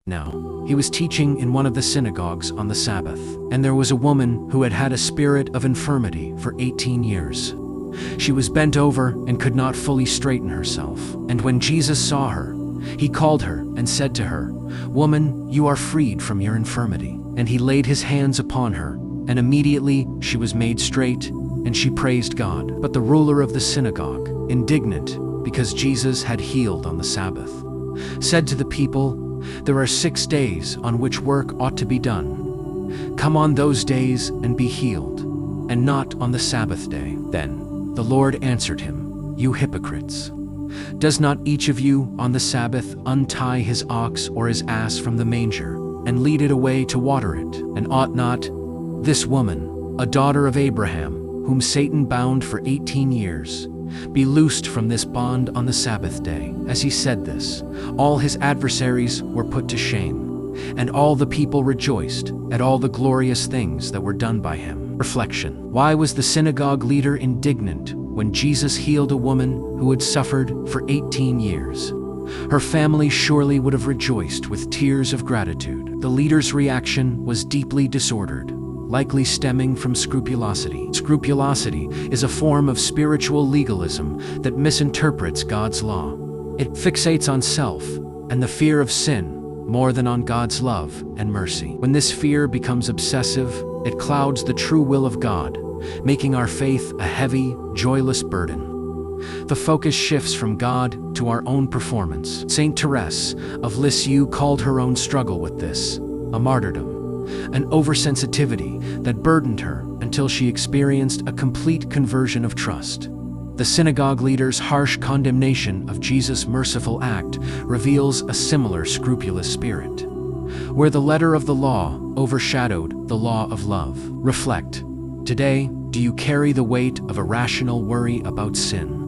Now, he was teaching in one of the synagogues on the Sabbath, and there was a woman who had had a spirit of infirmity for 18 years. She was bent over and could not fully straighten herself. And when Jesus saw her, he called her and said to her, "Woman, you are freed from your infirmity." And he laid his hands upon her, and immediately she was made straight, and she praised God. But the ruler of the synagogue, indignant because Jesus had healed on the Sabbath, said to the people, "There are 6 days on which work ought to be done. Come on those days and be healed, and not on the Sabbath day." Then the Lord answered him, "You hypocrites! Does not each of you on the Sabbath untie his ox or his ass from the manger and lead it away to water it? And ought not this woman, a daughter of Abraham, whom Satan bound for 18 years, be loosed from this bond on the Sabbath day?" As he said this, all his adversaries were put to shame, and all the people rejoiced at all the glorious things that were done by him. Reflection. Why was the synagogue leader indignant when Jesus healed a woman who had suffered for 18 years? Her family surely would have rejoiced with tears of gratitude. The leader's reaction was deeply disordered, likely stemming from scrupulosity. Scrupulosity is a form of spiritual legalism that misinterprets God's law. It fixates on self and the fear of sin more than on God's love and mercy. When this fear becomes obsessive, it clouds the true will of God, making our faith a heavy, joyless burden. The focus shifts from God to our own performance. Saint Therese of Lisieux called her own struggle with this a martyrdom, an oversensitivity that burdened her until she experienced a complete conversion of trust. The synagogue leader's harsh condemnation of Jesus' merciful act reveals a similar scrupulous spirit, where the letter of the law overshadowed the law of love. Reflect. Today, do you carry the weight of irrational worry about sin?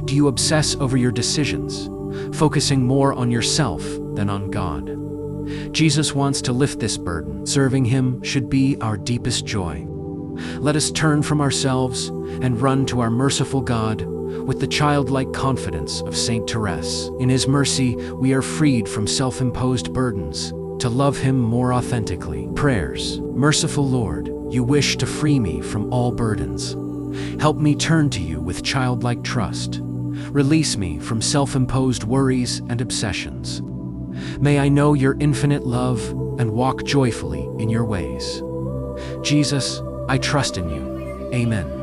Do you obsess over your decisions, focusing more on yourself than on God? Jesus wants to lift this burden. Serving him should be our deepest joy. Let us turn from ourselves and run to our merciful God with the childlike confidence of Saint Therese. In his mercy, we are freed from self-imposed burdens to love him more authentically. Prayers. Merciful Lord, you wish to free me from all burdens. Help me turn to you with childlike trust. Release me from self-imposed worries and obsessions. May I know your infinite love and walk joyfully in your ways. Jesus, I trust in you. Amen.